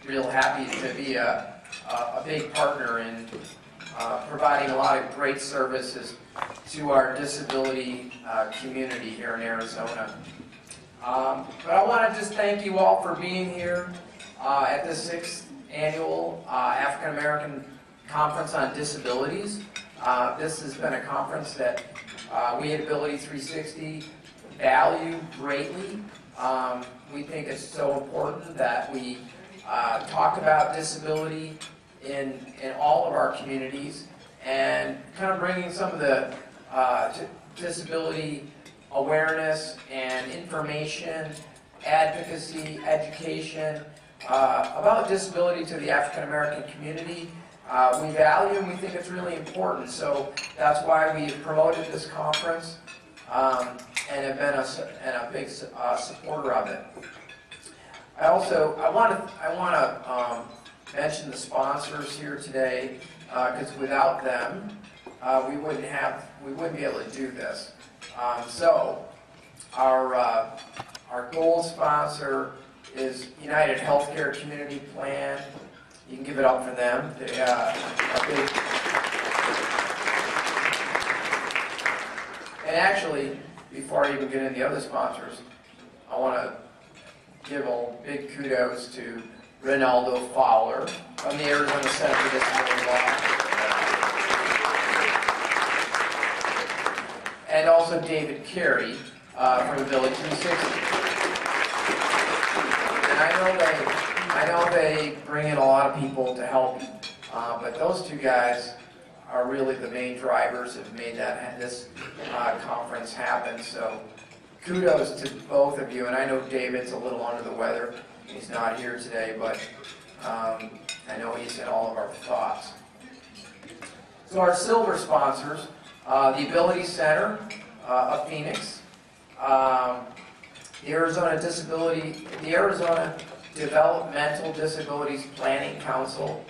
real happy to be a big partner in providing a lot of great services to our disability community here in Arizona. But I want to just thank you all for being here at the 6th Annual African American Conference on Disabilities. This has been a conference that we at Ability 360 value greatly. We think it's so important that we talk about disability in all of our communities, and kind of bringing some of the disability awareness and information, advocacy, education about disability to the African American community. We value and we think it's really important, so that's why we've promoted this conference and have been a big supporter of it. I want to mention the sponsors here today, because without them, we wouldn't be able to do this. So our gold sponsor is United Healthcare Community Plan. You can give it up for them. They and actually, before I even get into the other sponsors, I want to give a big kudos to Ronaldo Fowler from the Arizona Center for Disability Law, and also David Carey from Ability 360. And I know they bring in a lot of people to help, but those two guys are really the main drivers that have made this conference happen. So kudos to both of you. And I know David's a little under the weather. He's not here today, but I know he's in all of our thoughts. So our silver sponsors, the Ability Center of Phoenix, the Arizona Developmental Disabilities Planning Council,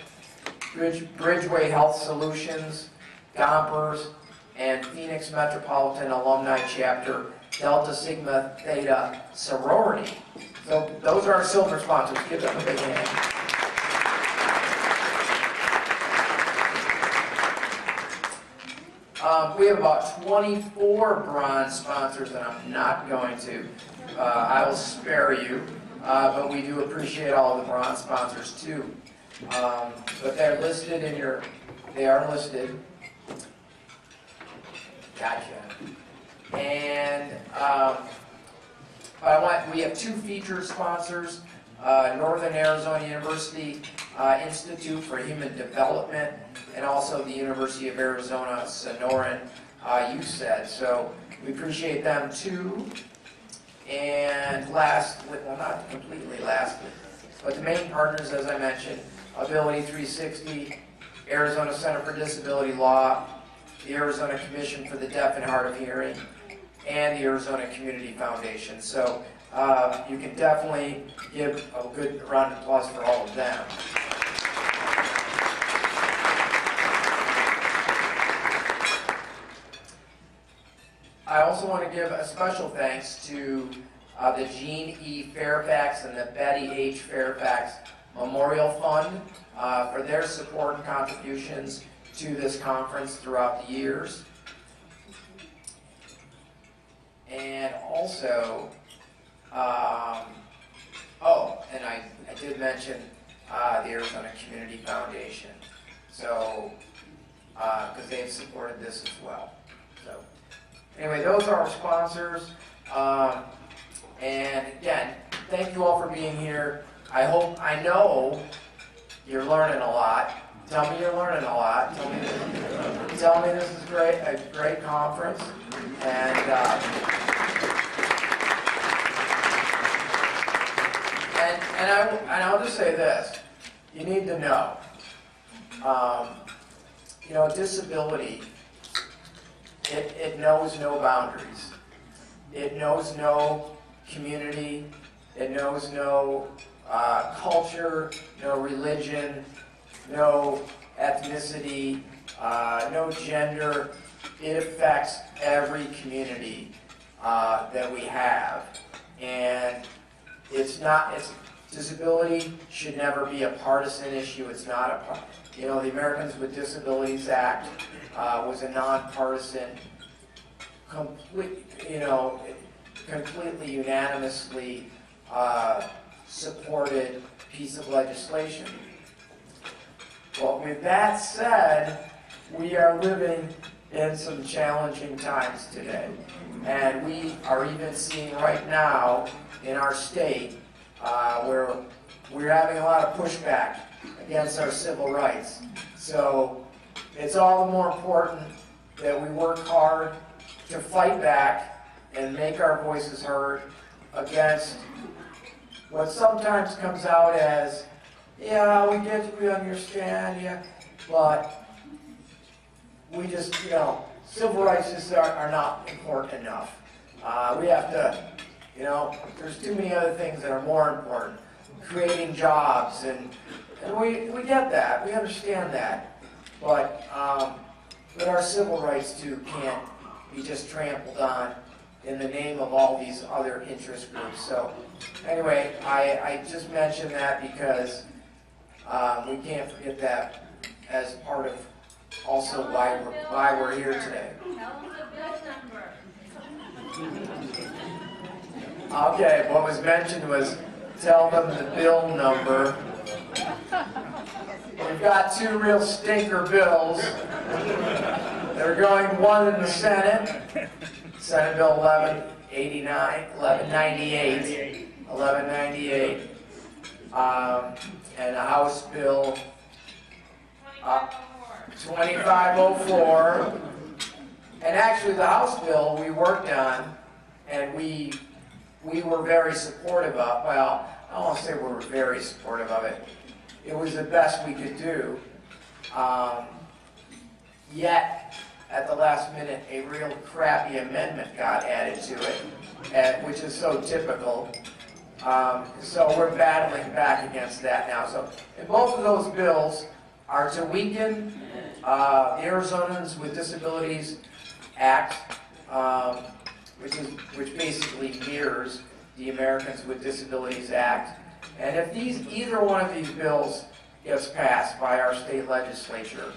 Bridgeway Health Solutions, Gompers, and Phoenix Metropolitan Alumni Chapter, Delta Sigma Theta Sorority. So those are our silver sponsors. Give them a big hand. We have about 24 bronze sponsors, and I'm not going to. I will spare you, but we do appreciate all the bronze sponsors too. But they're listed in your. They are listed. Gotcha. And we have two featured sponsors, Northern Arizona University Institute for Human Development, and also the University of Arizona Sonoran USED. So we appreciate them too. And lastly, well, not completely lastly, but the main partners, as I mentioned, Ability 360, Arizona Center for Disability Law, the Arizona Commission for the Deaf and Hard of Hearing, and the Arizona Community Foundation. So you can definitely give a good round of applause for all of them. I also want to give a special thanks to the Jean E. Fairfax and the Betty H. Fairfax Memorial Fund for their support and contributions to this conference throughout the years. And also, and I did mention the Arizona Community Foundation, so, because they've supported this as well. So, anyway, those are our sponsors. And again, thank you all for being here. I know you're learning a lot. Tell me you're learning a lot. Tell me this is a great conference. And I'll just say this. You need to know, disability, it knows no boundaries. It knows no community. It knows no culture, no religion, no ethnicity, no gender. It affects every community that we have. And Disability should never be a partisan issue. It's not a, you know, the Americans with Disabilities Act was a nonpartisan, completely unanimously supported piece of legislation. Well, with that said, we are living in some challenging times today. And we are even seeing right now in our state where we're having a lot of pushback against our civil rights. So it's all the more important that we work hard to fight back and make our voices heard against what sometimes comes out as, yeah, we get you, we understand you, but we just, you know, civil rights just are not important enough. We have to, you know, there's too many other things that are more important. Creating jobs, and we get that, we understand that. But our civil rights too can't be just trampled on in the name of all these other interest groups. So anyway, I just mentioned that because we can't forget that as part of also why we're here today. Okay, what was mentioned was tell them the bill number. We've got two real stinker bills. They're going, one in the Senate, Senate Bill 1198, and the House Bill 2504. And actually the House bill we worked on, and we were very supportive of. Well, I don't want to say we were very supportive of it. It was the best we could do. Yet, at the last minute, a real crappy amendment got added to it, which is so typical. So we're battling back against that now. So, and both of those bills are to weaken the Arizonans with Disabilities Act, which basically mirrors the Americans with Disabilities Act. And if either one of these bills gets passed by our state legislature,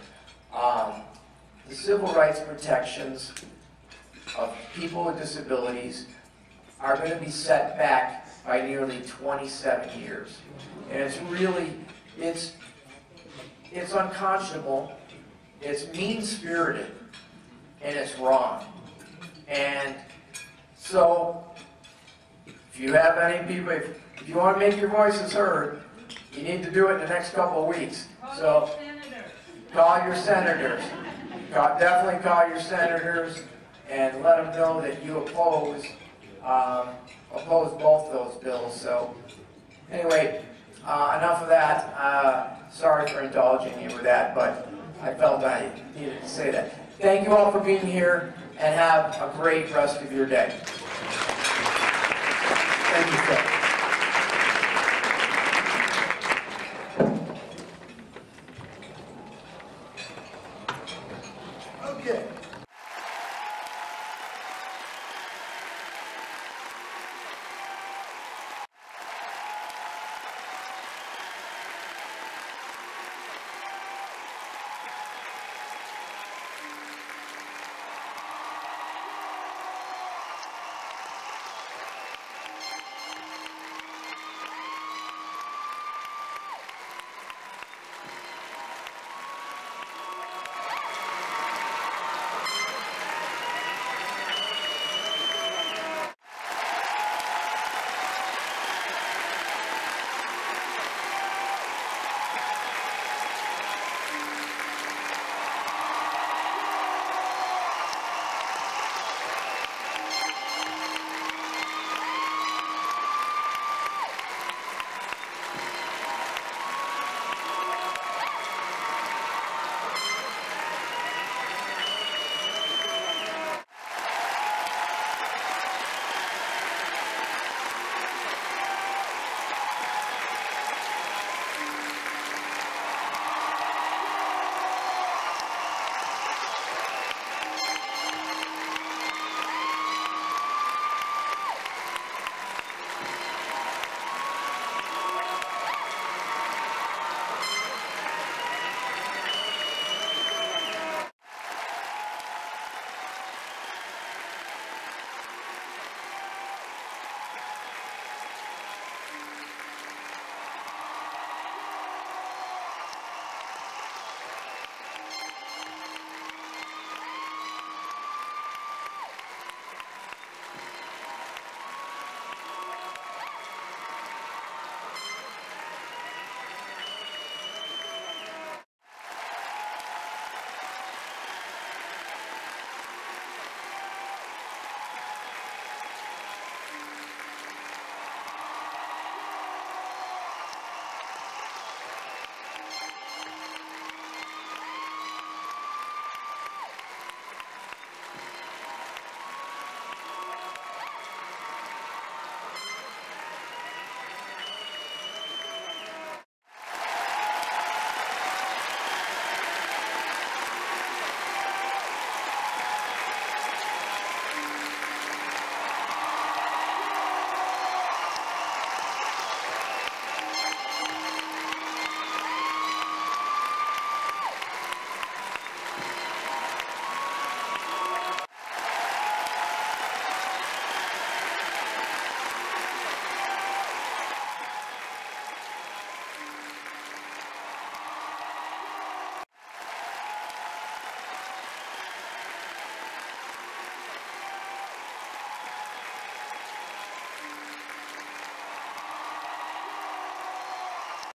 the civil rights protections of people with disabilities are going to be set back by nearly 27 years. And it's really, it's unconscionable, it's mean-spirited, and it's wrong. And so, if you have any people, if you want to make your voices heard, you need to do it in the next couple of weeks. So, call your senators. Definitely call your senators and let them know that you oppose both those bills. So, anyway, enough of that. Sorry for indulging you with that, but I felt I needed to say that. Thank you all for being here, and have a great rest of your day. Thank you, sir.